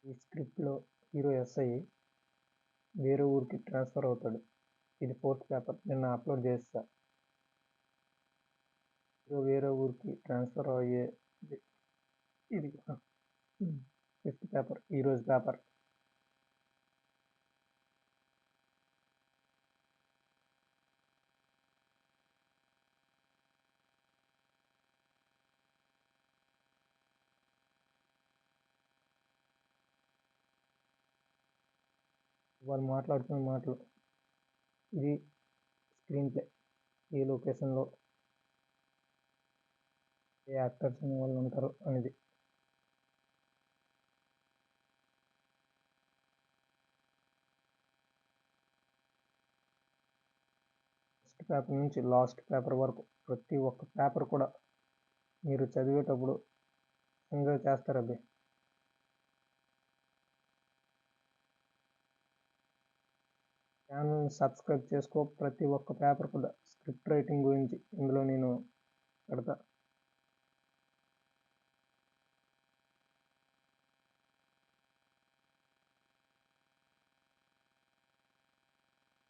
ఈ స్క్రిప్ట్‌లో hero SI వేరే ఊరికి ట్రాన్స్‌ఫర్ అవుతాడు. ఇది 4థ్ పేపర్. నిన్న అప్‌లోడ్ చేసేసా. హీరో వేరే ఊరికి ట్రాన్స్‌ఫర్ అయ్యేది ఇది 5థ్ పేపర్. ఈరోజు పేపర్. వాళ్ళు మాట్లాడుతున్న మాటలు. ఇది స్క్రీన్ ప్లే. ఏ లొకేషన్‌లో ఏ యాక్టర్స్ అనేవాళ్ళు ఉంటారు అనేది. ఫస్ట్ పేపర్ నుంచి లాస్ట్ పేపర్ వరకు ప్రతి ఒక్క పేపర్ కూడా మీరు చదివేటప్పుడు ఎంజాయ్ చేస్తారబ్బి. ఛానల్‌ని సబ్స్క్రైబ్ చేసుకో. ప్రతి ఒక్క పేపర్ కూడా స్క్రిప్ట్ రైటింగ్ గురించి ఇందులో నేను పెడతా.